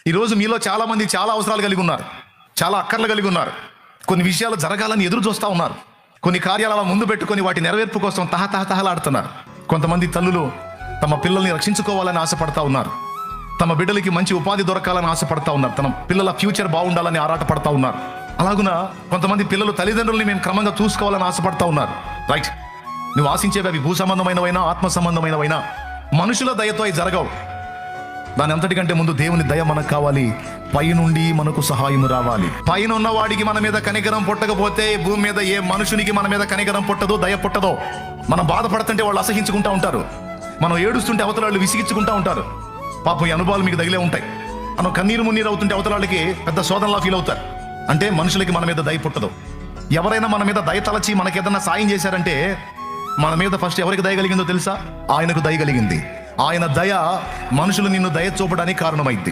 ఈరోజు మీలో చాలామంది చాలా అవసరాలు కలిగి ఉన్నారు, చాలా అక్కర్లు కలిగి ఉన్నారు. కొన్ని విషయాలు జరగాలని ఎదురు చూస్తూ ఉన్నారు. కొన్ని కార్యాలు అలా ముందు పెట్టుకొని వాటి నెరవేర్పు కోసం తహతహలాడుతున్నారు. కొంతమంది తల్లులు తమ పిల్లల్ని రక్షించుకోవాలని ఆశపడతా ఉన్నారు. తమ బిడ్డలకి మంచి ఉపాధి దొరకాలని ఆశపడతా ఉన్నారు. తమ పిల్లల ఫ్యూచర్ బాగుండాలని ఆరాటపడతా ఉన్నారు. అలాగున కొంతమంది పిల్లలు తల్లిదండ్రుల్ని మేము క్రమంగా చూసుకోవాలని ఆశపడతా ఉన్నారు. రైట్, నువ్వు ఆశించేవి అవి భూ సంబంధమైనవైనా ఆత్మ సంబంధమైనవైనా మనుషుల దయతో అవి జరగవు. దాని అంతటికంటే ముందు దేవుని దయ మనకు కావాలి. పైనుండి మనకు సహాయం రావాలి. పైన ఉన్నవాడికి మన మీద కనికరం పుట్టకపోతే భూమి మీద ఏ మనుషునికి మన మీద కనికరం పుట్టదో, దయ పుట్టదో. మనం బాధపడుతుంటే వాళ్ళు అసహించుకుంటా ఉంటారు. మనం ఏడుస్తుంటే అవతల వాళ్ళు విసిగించుకుంటా ఉంటారు. పాపం ఈ అనుభవాలు మీకు తగిలే ఉంటాయి. మనం కన్నీరు మున్నీరు అవుతుంటే అవతల వాళ్ళకి పెద్ద శోధనలా ఫీల్ అవుతారు. అంటే మనుషులకి మన మీద దయ పుట్టదు. ఎవరైనా మన మీద దయ తలచి మనకి ఏదన్నా సాయం చేశారంటే మన మీద ఫస్ట్ ఎవరికి దయ కలిగిందో తెలుసా? ఆయనకు దయ కలిగింది. ఆయన దయ మనుషులు నిన్ను దయ చూపడానికి కారణమైంది.